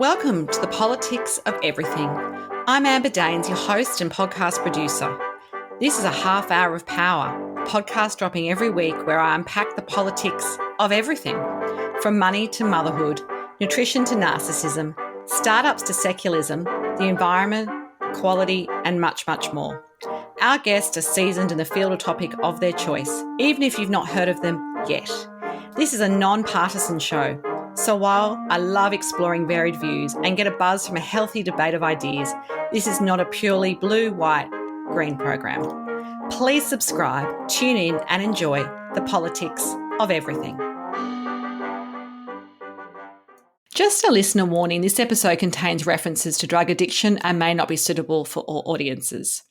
Welcome to the Politics of Everything. I'm Amber Daines, your host and podcast producer. This is a half hour of power, a podcast dropping every week where I unpack the politics of everything, from money to motherhood, nutrition to narcissism, startups to secularism, the environment, quality, and much, much more. Our guests are seasoned in the field or topic of their choice, even if you've not heard of them yet. This is a non-partisan show. So while I love exploring varied views and get a buzz from a healthy debate of ideas, this is not a purely blue, white, green program. Please subscribe, tune in and enjoy the politics of everything. Just a listener warning, this episode contains references to drug addiction and may not be suitable for all audiences.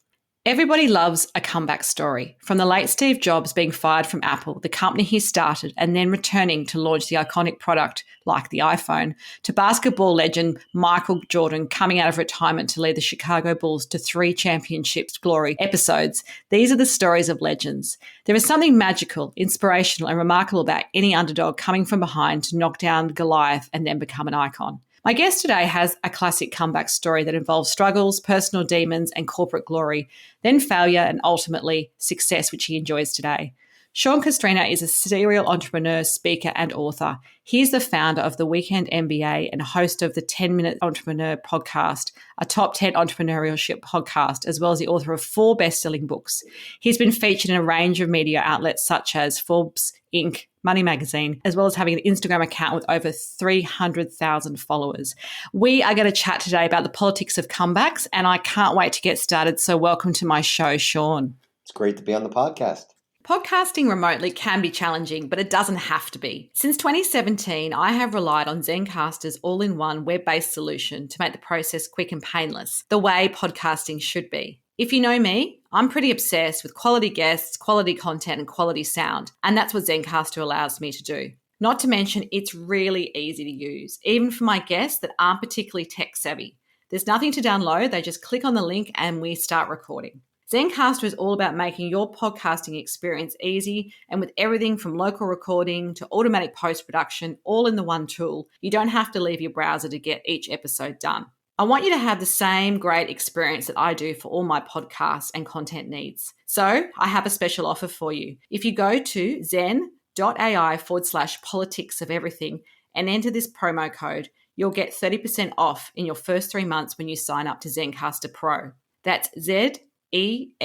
Everybody loves a comeback story, from the late Steve Jobs being fired from Apple, the company he started, and then returning to launch the iconic product like the iPhone, to basketball legend Michael Jordan coming out of retirement to lead the Chicago Bulls to 3 championships glory episodes. These are the stories of legends. There is something magical, inspirational, and remarkable about any underdog coming from behind to knock down Goliath and then become an icon. My guest today has a classic comeback story that involves struggles, personal demons, and corporate glory, then failure and ultimately success, which he enjoys today. Sean Castrina is a serial entrepreneur, speaker, and author. He's the founder of the Weekend MBA and host of the 10-Minute Entrepreneur podcast, a top 10 entrepreneurship podcast, as well as the author of 4 best-selling books. He's been featured in a range of media outlets such as Forbes, Inc., Money Magazine, as well as having an Instagram account with over 300,000 followers. We are going to chat today about the politics of comebacks, and I can't wait to get started. So welcome to my show, Sean. It's great to be on the podcast. Podcasting remotely can be challenging, but it doesn't have to be. Since 2017, I have relied on Zencastr's all-in-one web-based solution to make the process quick and painless, the way podcasting should be. If you know me, I'm pretty obsessed with quality guests, quality content, and quality sound, and that's what Zencastr allows me to do. Not to mention, it's really easy to use, even for my guests that aren't particularly tech savvy. There's nothing to download, they just click on the link and we start recording. Zencastr is all about making your podcasting experience easy, and with everything from local recording to automatic post-production all in the one tool, you don't have to leave your browser to get each episode done. I want you to have the same great experience that I do for all my podcasts and content needs. So I have a special offer for you. If you go to zen.ai/politics of everything and enter this promo code, you'll get 30% off in your first 3 months when you sign up to Zencastr Pro. That's zen.ai,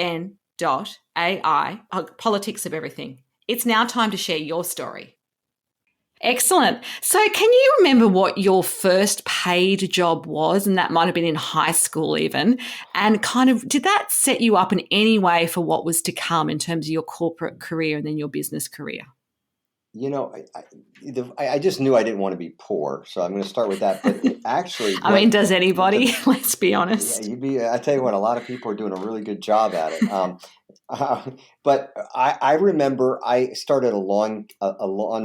politics of everything. It's now time to share your story. Excellent. So can you remember what your first paid job was? And that might have been in high school even. And kind of, did that set you up in any way for what was to come in terms of your corporate career and then your business career? You know, I just knew I didn't want to be poor. So I'm going to start with that. But actually, I mean, does anybody? Let's be honest. Yeah, I tell you what, a lot of people are doing a really good job at it. But I remember I started a lawn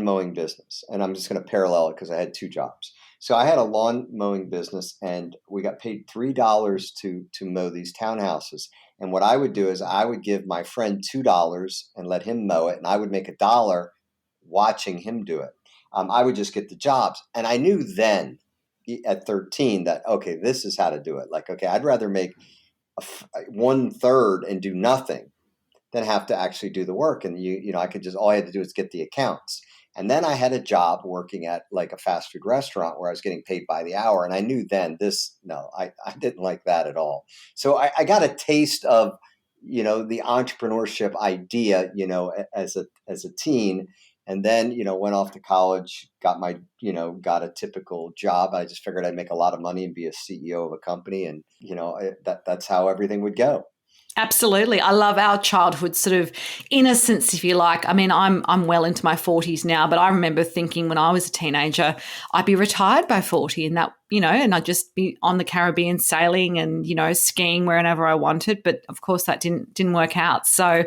mowing business, and I'm just going to parallel it because I had 2 jobs. So I had a lawn mowing business, and we got paid $3 to mow these townhouses. And what I would do is I would give my friend $2 and let him mow it, and I would make $1 watching him do it. I would just get the jobs, and I knew then at 13 that okay, this is how to do it. Like, okay, I'd rather make 1/3 and do nothing than have to actually do the work. And you know, I could just, all I had to do is get the accounts. And then I had a job working at like a fast food restaurant where I was getting paid by the hour. And I knew then I didn't like that at all. So I got a taste of, you know, the entrepreneurship idea, you know, as a teen. And then, you know, went off to college, got a typical job. I just figured I'd make a lot of money and be a CEO of a company. And, you know, that's how everything would go. Absolutely. I love our childhood sort of innocence, if you like. I mean, I'm well into my 40s now, but I remember thinking when I was a teenager, I'd be retired by 40 and that, you know, and I'd just be on the Caribbean sailing and, you know, skiing wherever I wanted. But of course that didn't work out. So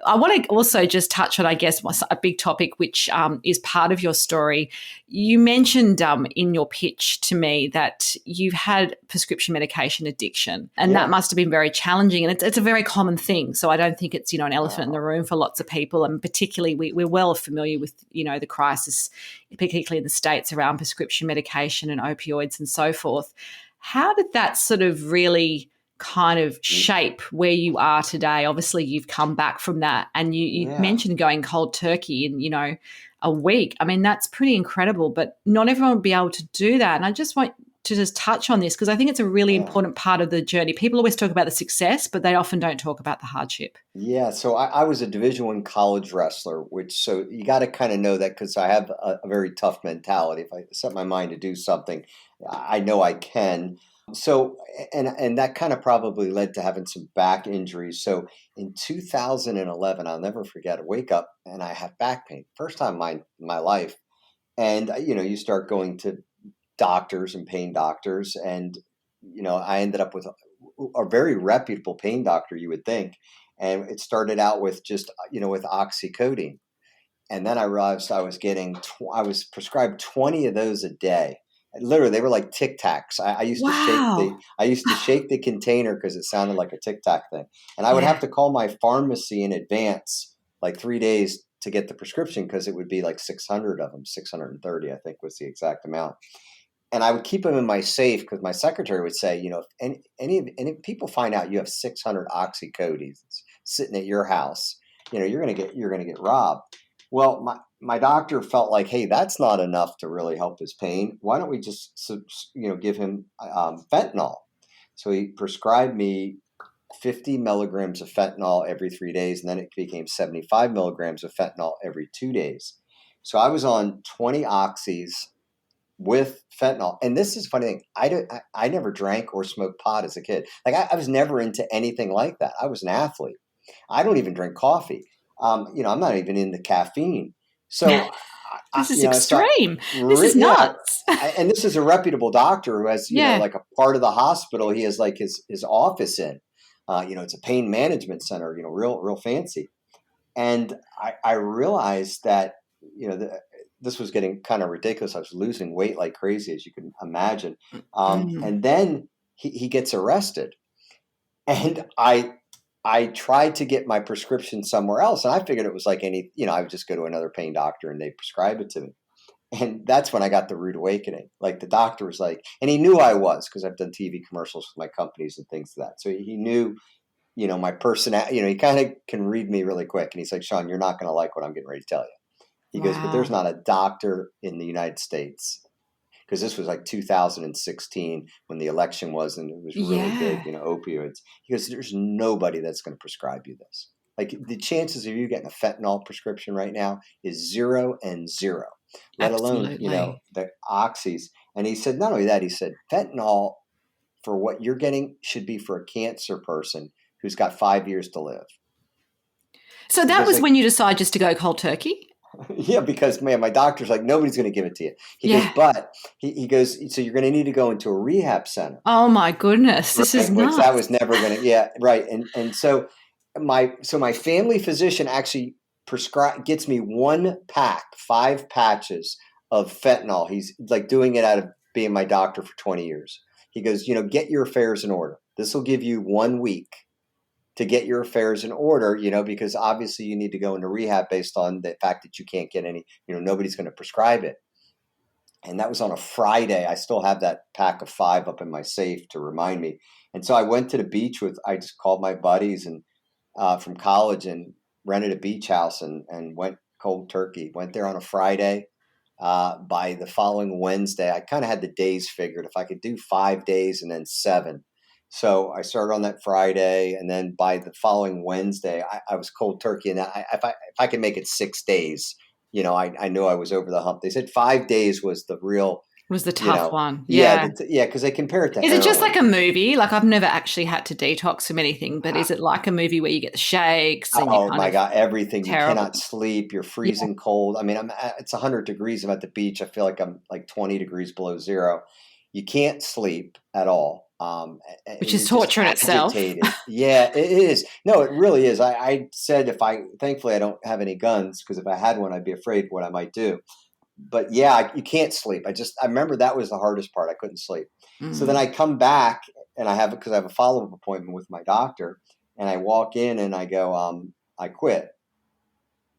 I want to also just touch on, I guess, a big topic, which is part of your story. You mentioned in your pitch to me that you've had prescription medication addiction, and that must have been very challenging. And it's a very common thing. So I don't think it's, you know, an elephant in the room for lots of people. And particularly we're well familiar with, you know, the crisis particularly in the States, around prescription medication and opioids and so forth. How did that sort of really kind of shape where you are today? Obviously, you've come back from that, and you Yeah. mentioned going cold turkey in, a week. I mean, that's pretty incredible, but not everyone will be able to do that. And I just want to just touch on this because I think it's a really Yeah. important part of the journey. People always talk about the success, but they often don't talk about the hardship. Yeah, so I was a Division I college wrestler, so you got to kind of know that because I have a very tough mentality. If I set my mind to do something, I know I can. So, and that kind of probably led to having some back injuries. So in 2011, I'll never forget, I wake up and I have back pain. First time in my life. And, you start going to doctors and pain doctors. And, I ended up with a very reputable pain doctor, you would think. And it started out with just, with oxycodone. And then I realized I was prescribed 20 of those a day. Literally, they were like Tic Tacs. I used to Wow. I used to shake the container because it sounded like a Tic Tac thing. And I would Yeah. have to call my pharmacy in advance, like 3 days to get the prescription because it would be like 600 of them, 630, I think was the exact amount. And I would keep them in my safe because my secretary would say, if any people find out you have 600 oxycodes sitting at your house, you're gonna get robbed. Well, my doctor felt like, hey, that's not enough to really help his pain. Why don't we just give him fentanyl? So he prescribed me 50 milligrams of fentanyl every 3 days, and then it became 75 milligrams of fentanyl every 2 days. So I was on 20 oxys with fentanyl. And this is a funny thing. I never drank or smoked pot as a kid. Like I was never into anything like that. I was an athlete. I don't even drink coffee. I'm not even into caffeine. So, This is extreme. This is yeah. nuts. And this is a reputable doctor who has, Yeah. like a part of the hospital. He has like his office in, it's a pain management center, real fancy. And I realized that, this was getting kind of ridiculous. I was losing weight like crazy, as you can imagine. Mm. And then he gets arrested. And I tried to get my prescription somewhere else. And I figured it was like I would just go to another pain doctor and they'd prescribe it to me. And that's when I got the rude awakening. Like the doctor was like, and he knew I was because I've done TV commercials with my companies and things like that. So he knew, my personality, he kind of can read me really quick. And he's like, Sean, you're not going to like what I'm getting ready to tell you. He goes, but there's Wow. not a doctor in the United States, because this was like 2016 when the election was, and it was really big, Yeah. opioids. He goes, there's nobody that's going to prescribe you this. Like the chances of you getting a fentanyl prescription right now is 0 and 0, let alone, Absolutely. the oxys. And he said, not only that, he said, fentanyl for what you're getting should be for a cancer person who's got 5 years to live. So that Because was when you decided just to go cold turkey? yeah, because man, my doctor's like, nobody's going to give it to you. He goes, Yeah. but he goes, so you're going to need to go into a rehab center, Oh my goodness. This is right? Which that was nuts. never going to, yeah, right. And so my family physician actually gets me 5 patches of fentanyl. He's like doing it out of being my doctor for 20 years. He goes, get your affairs in order. This will give you 1 week to get your affairs in order, because obviously you need to go into rehab based on the fact that you can't get any, nobody's going to prescribe it. And that was on a Friday. I still have that pack of 5 up in my safe to remind me. And so I went to the beach I just called my buddies and from college and rented a beach house and went cold turkey. Went there on a Friday. By the following Wednesday, I kind of had the days figured if I could do 5 days and then 7. So I started on that Friday, and then by the following Wednesday, I was cold turkey. And if I could make it 6 days, I knew I was over the hump. They said 5 days was the real, Was the tough one. yeah, Yeah. yeah, because they compare it to Is it just like heroin. a movie? Like I've never actually had to detox from anything, but is it like a movie where you get the shakes and you Oh kind my of God, everything. You terrible? cannot sleep. You're Yeah. freezing cold. I mean, it's 100 degrees. I'm at the beach. I feel like I'm like 20 degrees below zero. You can't sleep at all. Which And is you're just torture in itself. agitated. Yeah, it is. No, it really is. I said thankfully I don't have any guns, because if I had one, I'd be afraid what I might do. But yeah, you can't sleep. I remember that was the hardest part. I couldn't sleep. So then Mm. I come back and because I have a follow-up appointment with my doctor, and I walk in and I go, I quit.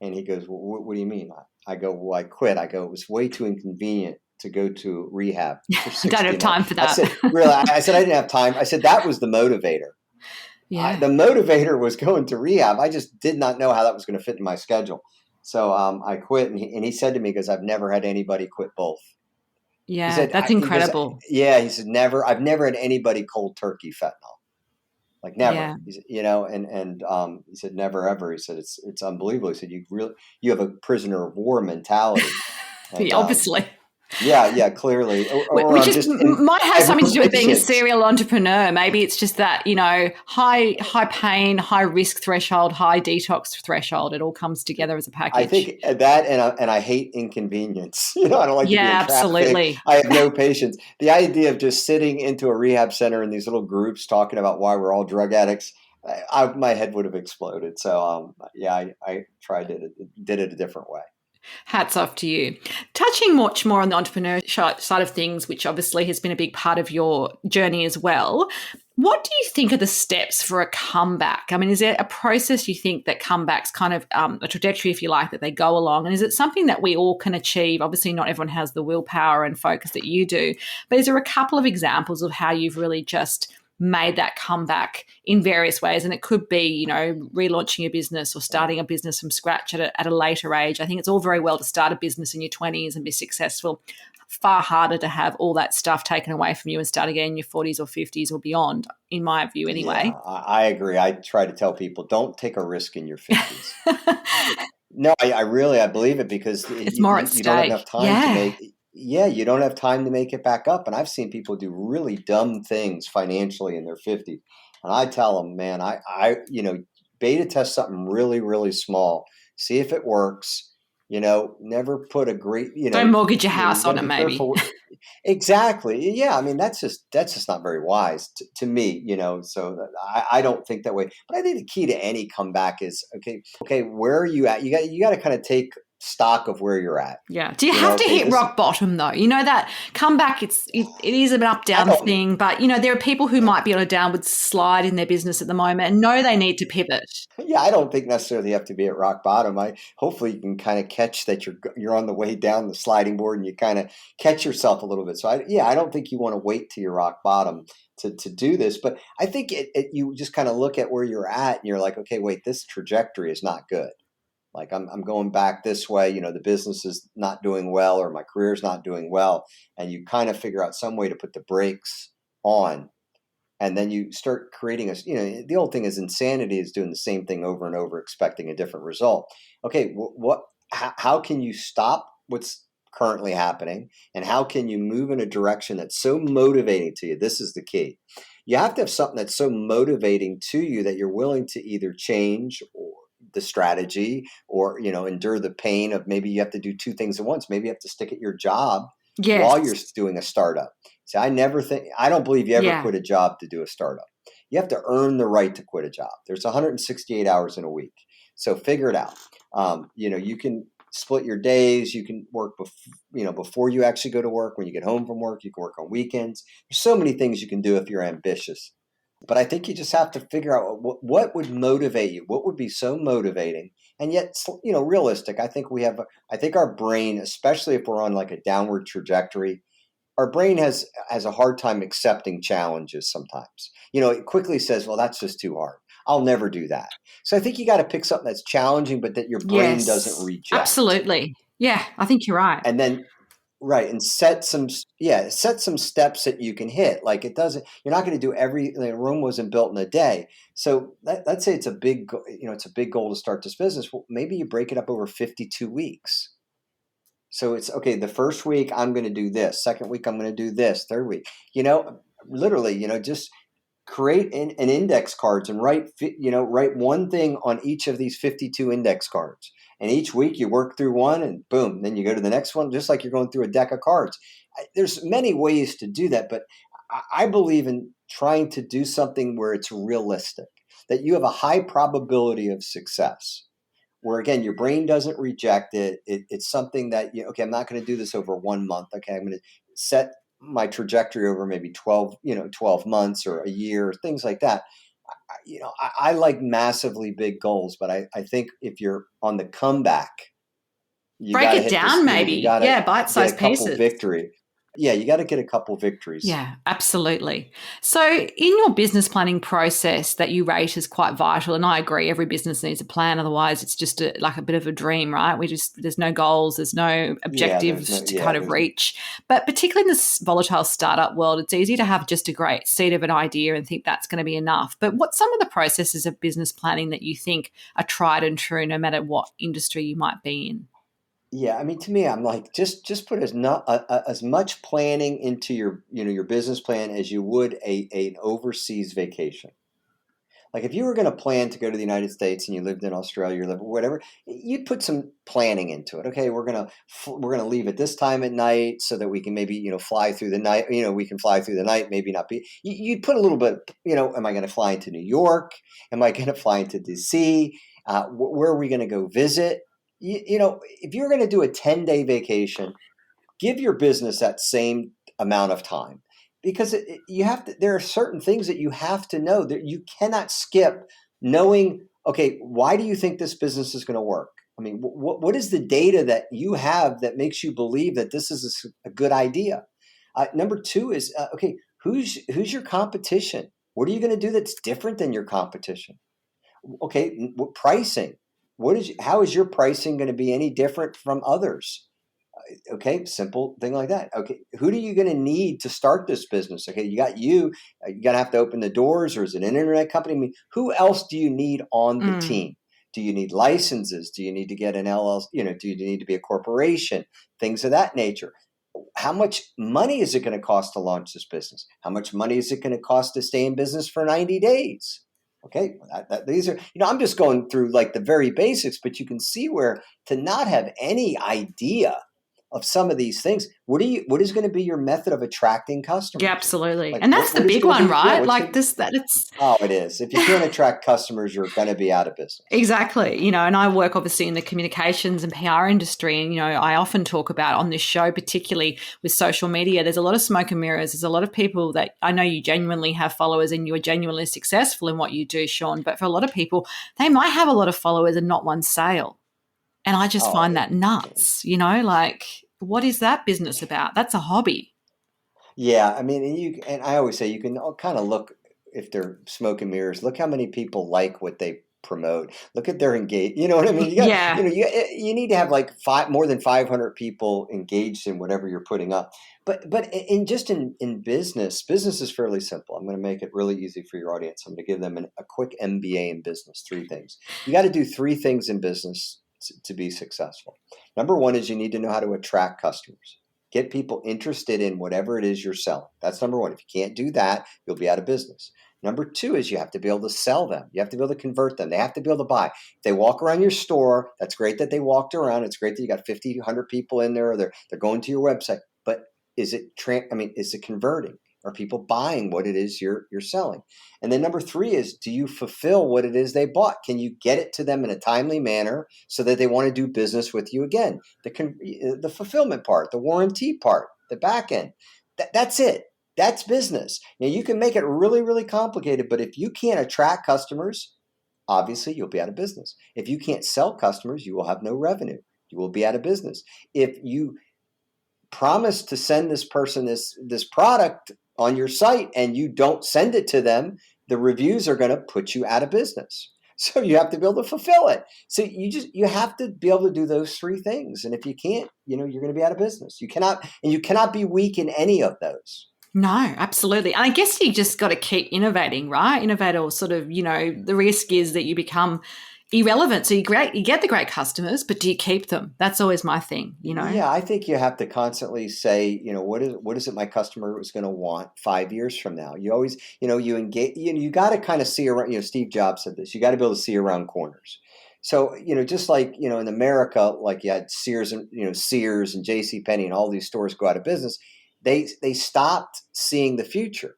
And he goes, well, what do you mean? I go, well, I quit. I go, it was way too inconvenient to go to rehab for I don't 60 have months. time for I that. said, really? I said, I didn't have time. I said, that was the motivator. Yeah. The motivator was going to rehab. I just did not know how that was going to fit in my schedule. So I quit. And he said to me, because I've never had anybody quit both. He Yeah, said, that's he goes, incredible. yeah, he said, never, I've never had anybody cold turkey fentanyl. Like never, Yeah. and he said, never, ever. He said, it's unbelievable. He said, you have a prisoner of war mentality. And, Obviously. yeah, clearly, or Which I'm is just in might have five something to do with being a relations. serial entrepreneur. Maybe it's just that, high pain, high risk threshold, high detox threshold. It all comes together as a I package. think that, and I hate inconvenience. I don't like to be in Yeah, traffic. absolutely. I have no patience. The idea of just sitting into a rehab center in these little groups talking about why we're all drug addicts, my head would have exploded. So, yeah, I tried it, did it a different way. Hats off to you. Touching much more on the entrepreneurship side of things, which obviously has been a big part of your journey as well. What do you think are the steps for a comeback? I mean, is there a process you think that comebacks kind of a trajectory, if you like, that they go along? And is it something that we all can achieve? Obviously, not everyone has the willpower and focus that you do, but is there a couple of examples of how you've really just made that comeback in various ways? And it could be, relaunching a business or starting a business from scratch at a later age. I think it's all very well to start a business in your 20s and be successful. Far harder to have all that stuff taken away from you and start again in your 40s or 50s or beyond, in my view, Yeah, anyway. I agree. I try to tell people, don't take a risk in your 50s. No, I really, I believe it, because It's more at you don't have enough stake. time to Yeah. make, yeah, you don't have time to make it back up. And I've seen people do really dumb things financially in their 50s. And I tell them, man, beta test something really, really small. See if it works. Never put a great, Don't mortgage your you house got on to it, be maybe. careful. Exactly. Yeah. I mean, that's just not very wise to me, so I don't think that way. But I think the key to any comeback is, okay, where are you at? You got to kind of take stock of where you're at. Yeah. Do you have to Okay, hit rock bottom though? You know that comeback, it is an up I down don't, thing, but there are people who might be on a downward slide in their business at the moment and know they need to pivot. yeah, I don't think necessarily you have to be at rock bottom. Hopefully you can kind of catch that you're on the way down the sliding board, and you kind of catch yourself a little bit. So I don't think you want to wait to your rock bottom to do this, but I think you just kind of look at where you're at and you're like, okay, wait, this trajectory is not good. Like I'm going back this way, the business is not doing well, or my career is not doing well. And you kind of figure out some way to put the brakes on. And then you start creating the old thing is, insanity is doing the same thing over and over, expecting a different result. Okay. How can you stop what's currently happening? And how can you move in a direction that's so motivating to you? This is the key. You have to have something that's so motivating to you that you're willing to either change or the strategy, or endure the pain of, maybe you have to do two things at once. Maybe you have to stick at your job Yes. while you're doing a startup. See, I don't believe you ever Yeah. quit a job to do a startup. You have to earn the right to quit a job. There's 168 hours in a week. So figure it out. You can split your days. You can work before you actually go to work. When you get home from work, you can work on weekends. There's so many things you can do if you're ambitious. But I think you just have to figure out what would motivate you. What would be so motivating, and yet realistic. I think our brain, especially if we're on like a downward trajectory, our brain has a hard time accepting challenges sometimes. It quickly says, well, that's just too hard. I'll never do that. So I think you got to pick something that's challenging, but that your brain doesn't Yes. reject. Absolutely. Yeah, I think you're right. And then, right, and set some steps that you can hit. Like, you're not going to do Rome wasn't built in a day. So let's say it's a it's a big goal to start this business. Well, maybe you break it up over 52 weeks. So it's okay. The first week I'm going to do this. Second week I'm going to do this. Third week, literally, just create an index cards and write one thing on each of these 52 index cards. And each week you work through one, and boom, then you go to the next one, just like you're going through a deck of cards. There's many ways to do that, but I believe in trying to do something where it's realistic, that you have a high probability of success, where again your brain doesn't reject it. It's something that okay, I'm not going to do this over 1 month. Okay, I'm going to set my trajectory over maybe 12 months or a year, things like that. I like massively big goals, but I think if you're on the comeback, You Break got to it hit this, down, you maybe. got to Yeah, get a bite-sized couple pieces. victory. Yeah, you got to get a couple victories. Yeah, absolutely. So, in your business planning process that you rate as quite vital, and I agree, every business needs a plan. Otherwise, it's just like a bit of a dream, right? There's no goals, there's no objectives to kind of reach. But particularly in this volatile startup world, it's easy to have just a great seed of an idea and think that's going to be enough. But what's some of the processes of business planning that you think are tried and true, no matter what industry you might be in? Yeah, I mean, to me, I'm like, just put as much planning into your your business plan as you would an overseas vacation. Like if you were going to plan to go to the United States and you lived in Australia or whatever, you'd put some planning into it. Okay, we're gonna leave at this time at night so that we can maybe fly through the night. We can fly through the night, maybe not be. You'd put a little bit. Am I going to fly into New York? Am I going to fly into DC? Where are we going to go visit? If you're going to do a 10-day vacation, give your business that same amount of time because you have to. There are certain things that you have to know that you cannot skip. Knowing, okay, why do you think this business is going to work? I mean, what is the data that you have that makes you believe that this is a good idea? Number two is okay, who's your competition? What are you going to do that's different than your competition? Okay, pricing. How is your pricing going to be any different from others? Okay, simple thing like that. Okay, who are you going to need to start this business? Okay, you're going to have to open the doors, or is it an internet company? I mean, who else do you need on the team? Do you need licenses? Do you need to get an LLC? Do you need to be a corporation? Things of that nature. How much money is it going to cost to launch this business? How much money is it going to cost to stay in business for 90 days? Okay, these are, I'm just going through like the very basics, but you can see where to not have any idea of some of these things, what is going to be your method of attracting Yeah, customers? absolutely. Like And that's the what is big going to one, be, yeah, right? what's Like going to, this, that it's oh, it is. If you can't attract customers, you're going to be out of business. exactly, and I work obviously in the communications and PR industry. And, I often talk about on this show, particularly with social media, there's a lot of smoke and mirrors. There's a lot of people that I know you genuinely have followers and you are genuinely successful in what you do, Sean. But for a lot of people, they might have a lot of followers and not one sale. And I just Oh, find that nuts, like what is that business about? That's a hobby. yeah. I mean, and I always say you can kind of look if they're smoke and mirrors. Look how many people like what they promote. Look at their engage. You know what I mean? You got, Yeah. you need to have like more than 500 people engaged in whatever you're putting up. But in business is fairly simple. I'm going to make it really easy for your audience. I'm going to give them a quick MBA in business. 3 things. You got to do 3 things in business to be successful. Number one is you need to know how to attract customers. Get people interested in whatever it is you're selling. That's number one. If you can't do that, you'll be out of business. Number two is you have to be able to sell them. You have to be able to convert them. They have to be able to buy. If they walk around your store, that's great that they walked around. It's great that you got 50, 100 people in there. Or they're going to your website. But is it is it converting? Are people buying what it is you're selling? And then number three is, do you fulfill what it is they bought? Can you get it to them in a timely manner so that they want to do business with you again? The fulfillment part, the warranty part, the back end. That's it. That's business. Now you can make it really, really complicated, but if you can't attract customers, obviously you'll be out of business. If you can't sell customers, you will have no revenue. You will be out of business. If you promise to send this person this product on your site and you don't send it to them, the reviews are going to put you out of business. So you have to be able to fulfill it. So you have to be able to do those 3 things. And if you can't, you're going to be out of business. You cannot be weak in any of those. No, absolutely. And I guess you just got to keep innovating, right? Innovate, or sort of, the risk is that you become irrelevant. So you get the great customers, but do you keep them? That's always my thing, Yeah, I think you have to constantly say, what is it my customer is going to want 5 years from now? You always, you engage, you got to kind of see around, Steve Jobs said this, you got to be able to see around corners. So, just like, in America, like you had Sears and, Sears and J.C. Penney and all these stores go out of business. They stopped seeing the future.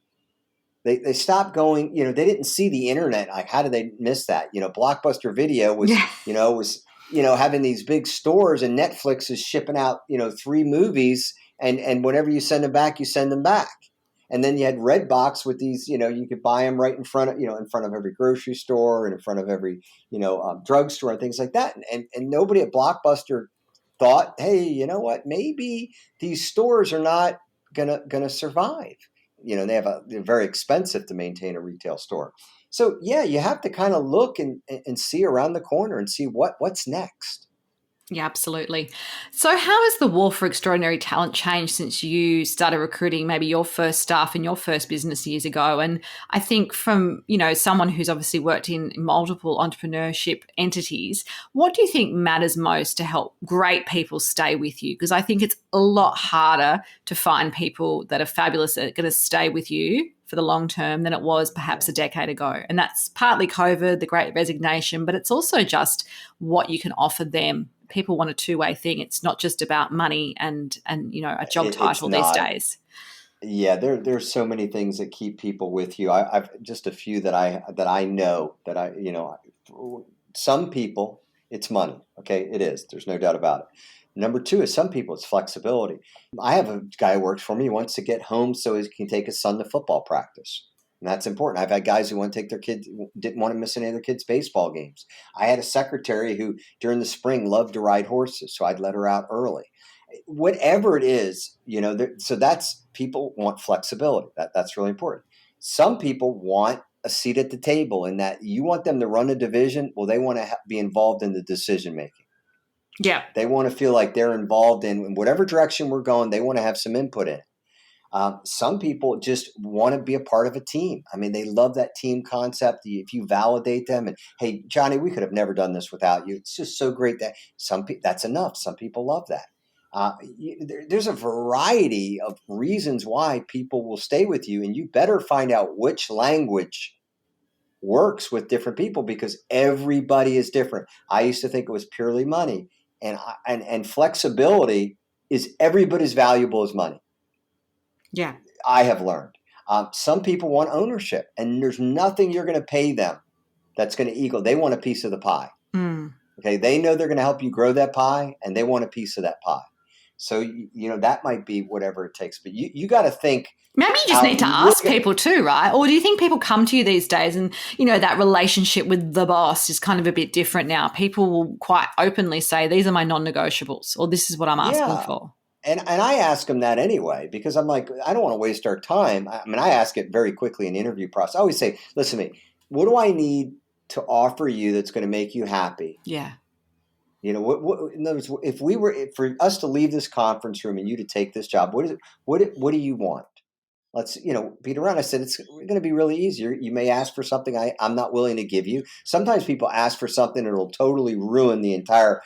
They stopped going, they didn't see the internet. Like, how did they miss that? Blockbuster Video was, Yeah. having these big stores, and Netflix is shipping out, 3 movies, and whenever you send them back, you send them back. And then you had Redbox with these, you could buy them right in front of every grocery store and in front of every, drugstore and things like that. And nobody at Blockbuster thought, hey, you know what? Maybe these stores are not gonna survive. They're very expensive to maintain a retail store. So yeah, you have to kind of look and see around the corner and see what's next. Yeah, absolutely. So, how has the war for extraordinary talent changed since you started recruiting maybe your first staff in your first business years ago? And I think from, someone who's obviously worked in multiple entrepreneurship entities, what do you think matters most to help great people stay with you? Because I think it's a lot harder to find people that are fabulous that are going to stay with you for the long term than it was perhaps a decade ago. And that's partly COVID, the great resignation, but it's also just what you can offer them. People want a two-way thing. It's not just about money and a job It's title these not. days. Yeah, there's so many things that keep people with you. I've just a few that I know that some people it's money. Okay, it is. There's no doubt about it. Number two is some people it's flexibility. I have a guy who works for me. He wants to get home so he can take his son to football practice. And that's important. I've had guys who want to take their kids, didn't want to miss any of their kids' baseball games. I had a secretary who during the spring loved to ride horses, so I'd let her out early. Whatever it is, so that's people want flexibility. That's really important. Some people want a seat at the table in that you want them to run a division. Well, they want to be involved in the decision making. Yeah. They want to feel like they're involved in whatever direction we're going. They want to have some input in it. Some people just want to be a part of a team. I mean, they love that team concept. If you validate them and, hey, Johnny, we could have never done this without you. It's just so great that that's enough. Some people love that. There's a variety of reasons why people will stay with you, and you better find out which language works with different people because everybody is different. I used to think it was purely money, and flexibility is every bit as valuable as money. Yeah. I have learned. Some people want ownership, and there's nothing you're going to pay them that's going to equal. They want a piece of the pie. Mm. Okay, they know they're going to help you grow that pie, and they want a piece of that pie. So that might be whatever it takes, but you got to think. Maybe you just need to ask people too, right? Or do you think people come to you these days and, that relationship with the boss is kind of a bit different now? People will quite openly say, these are my non-negotiables, or this is what I'm asking for. And I ask them that anyway, because I'm like, I don't want to waste our time. I mean, I ask it very quickly in the interview process. I always say, listen to me, what do I need to offer you that's going to make you happy? Yeah. In other words, for us to leave this conference room and you to take this job, what is it? What do you want? Let's, beat around. I said, it's going to be really easy. You may ask for something I'm not willing to give you. Sometimes people ask for something that will totally ruin the entire,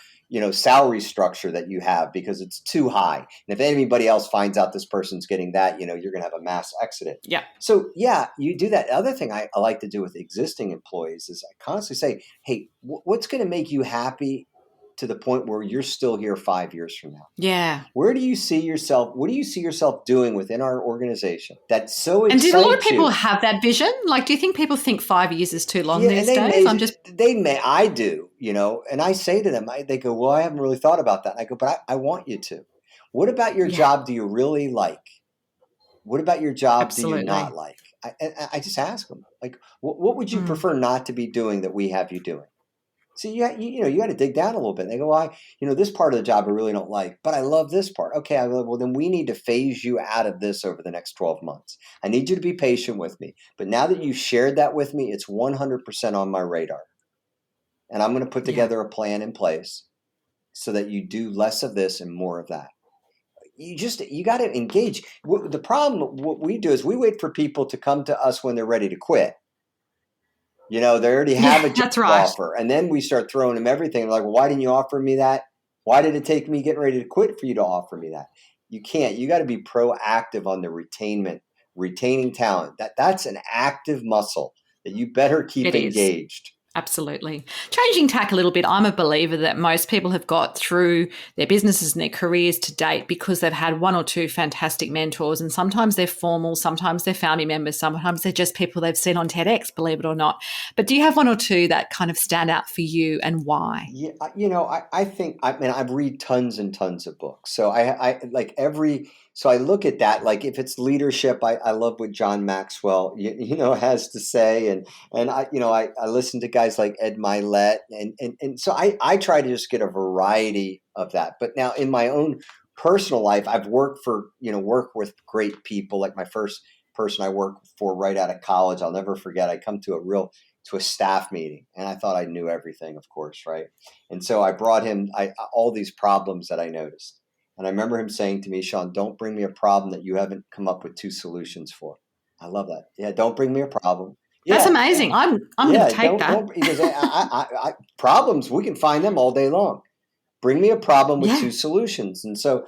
salary structure that you have because it's too high. And if anybody else finds out this person's getting that, you're going to have a mass exodus. Yeah. So yeah, you do that. The other thing I like to do with existing employees is I constantly say, hey, what's going to make you happy to the point where you're still here 5 years from now? Yeah. Where do you see yourself? What do you see yourself doing within our organization? That's so exciting. And do a lot of people have that vision? Like, do you think people think 5 years is too long these days? I do, and I say to them, they go, well, I haven't really thought about that. And I go, but I want you to. What about your job do you really like? What about your job do you not like? I just ask them, like, what would you prefer not to be doing that we have you doing? So you got to dig down a little bit. And they go, well, this part of the job I really don't like, but I love this part. Okay, well, then we need to phase you out of this over the next 12 months. I need you to be patient with me. But now that you've shared that with me, it's 100% on my radar. And I'm going to put together a plan in place so that you do less of this and more of that. You got to engage. The problem, what we do is we wait for people to come to us when they're ready to quit. They already have a job offer. And then we start throwing them everything. They're like, well, why didn't you offer me that? Why did it take me getting ready to quit for you to offer me that? You can't. You got to be proactive on the retaining talent. That's an active muscle that you better keep engaged. Absolutely. Changing tack a little bit, I'm a believer that most people have got through their businesses and their careers to date because they've had one or two fantastic mentors, and sometimes they're formal, sometimes they're family members, sometimes they're just people they've seen on TEDx, believe it or not. But do you have one or two that kind of stand out for you, and why? Yeah, I think, I've read tons and tons of books. So I like so I look at that, like if it's leadership, I love what John Maxwell, has to say. And I listen to guys like Ed Milet. And so I try to just get a variety of that. But now in my own personal life, I've worked with great people. Like my first person I worked for right out of college, I'll never forget. I come to a staff meeting, and I thought I knew everything, of course, right? And so I brought him all these problems that I noticed. And I remember him saying to me, Sean, don't bring me a problem that you haven't come up with 2 solutions for. I love that. Yeah, don't bring me a problem. That's Yeah, amazing. I'm going to yeah, take that. don't because problems, we can find them all day long. Bring me a problem with Yeah. 2 solutions. And so,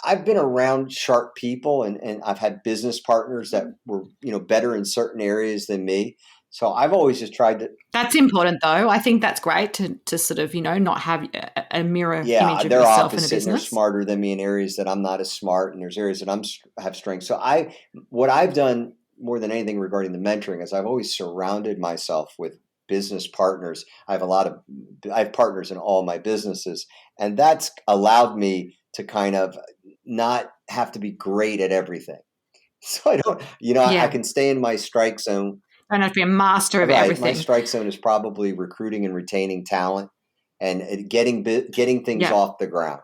I've been around sharp people, and I've had business partners that were, better in certain areas than me. So I've always just tried to. That's important, though. I think that's great to sort of, not have a mirror Yeah, image of they're yourself in a opposite, and they're business. smarter than me in areas that I'm not as smart, and there's areas that have strengths. So what I've done more than anything regarding the mentoring is I've always surrounded myself with business partners. I have partners in all my businesses, and that's allowed me to kind of not have to be great at everything. So I don't, I Yeah. can stay in my strike zone. Don't have to be a master of Right. My everything. strike zone is probably recruiting and retaining talent and getting things Yeah. off the ground.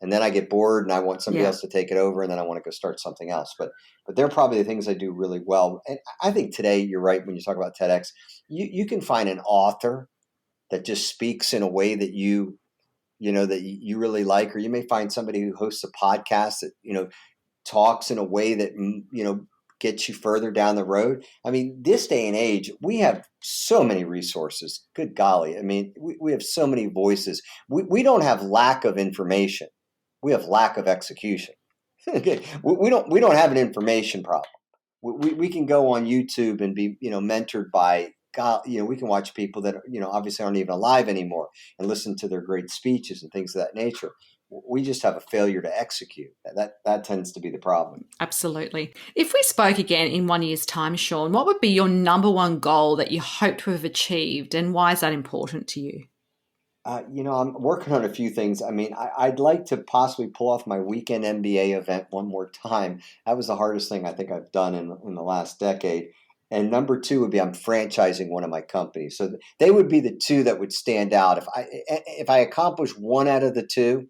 And then I get bored and I want somebody Yeah. else to take it over, and then I want to go start something else. But they're probably the things I do really well. And I think today you're right when you talk about TEDx. You can find an author that just speaks in a way that you really like, or you may find somebody who hosts a podcast that talks in a way that gets you further down the road. I mean, this day and age, we have so many resources. Good golly. I mean, we have so many voices. We don't have lack of information. We have lack of execution. Okay. We don't have an information problem. We can go on YouTube and be, mentored by God. We can watch people that, obviously aren't even alive anymore and listen to their great speeches and things of that nature. We just have a failure to execute. That tends to be the problem. Absolutely. If we spoke again in 1 year's time, Sean, what would be your number one goal that you hope to have achieved, and why is that important to you? I'm working on a few things. I mean, I'd like to possibly pull off my weekend MBA event one more time. That was the hardest thing I think I've done in the last decade. And number 2 would be I'm franchising one of my companies. So they would be the 2 that would stand out. If I accomplish one out of the 2,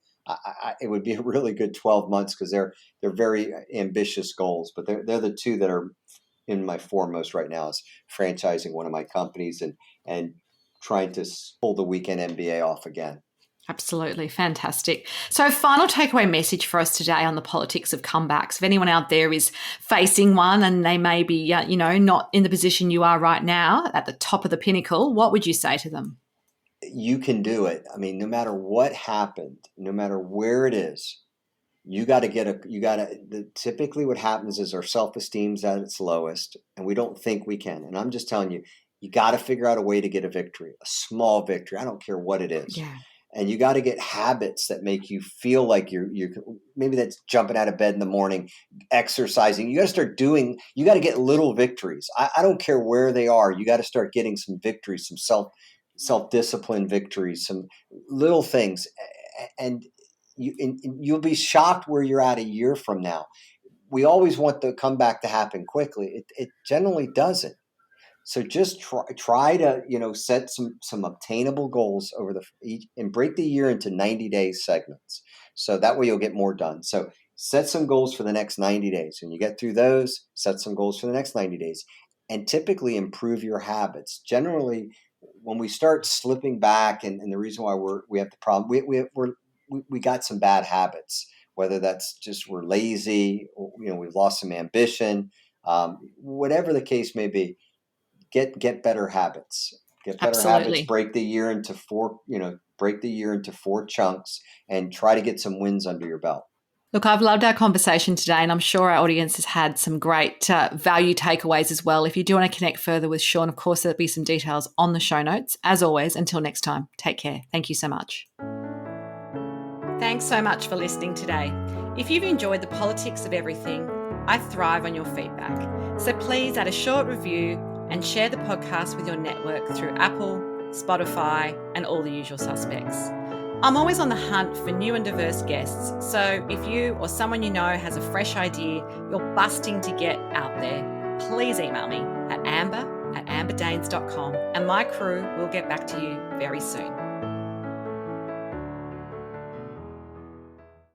it would be a really good 12 months because they're very ambitious goals. But they're the 2 that are in my foremost right now, is franchising one of my companies and trying to pull the weekend MBA off again. Absolutely. Fantastic. So, final takeaway message for us today on the politics of comebacks. If anyone out there is facing one and they may be, not in the position you are right now at the top of the pinnacle, what would you say to them? You can do it. I mean, no matter what happened, no matter where it is, typically what happens is our self-esteem's at its lowest and we don't think we can. And I'm just telling you, you got to figure out a way to get a victory, a small victory. I don't care what it is. Yeah. And you got to get habits that make you feel like you're maybe that's jumping out of bed in the morning, exercising. You got to get little victories. I don't care where they are. You got to start getting some victories, some self-discipline victories, some little things. And you'll be shocked where you're at a year from now. We always want the comeback to happen quickly. It generally doesn't. So just try to set some obtainable goals and break the year into 90-day segments. So that way you'll get more done. So set some goals for the next 90 days. When you get through those, set some goals for the next 90 days, and typically improve your habits. Generally, when we start slipping back, and the reason why we have the problem, we got some bad habits. Whether that's just we're lazy, or, we've lost some ambition, whatever the case may be. Get better habits. Get better Absolutely. habits. Break the year into 4 chunks, and try to get some wins under your belt. Look, I've loved our conversation today, and I'm sure our audience has had some great value takeaways as well. If you do want to connect further with Sean, of course, there'll be some details on the show notes. As always, until next time, take care. Thank you so much. Thanks so much for listening today. If you've enjoyed the politics of everything, I thrive on your feedback. So please add a short review and share the podcast with your network through Apple, Spotify, and all the usual suspects. I'm always on the hunt for new and diverse guests, so if you or someone you know has a fresh idea you're busting to get out there, please email me at amber@amberdanes.com and my crew will get back to you very soon.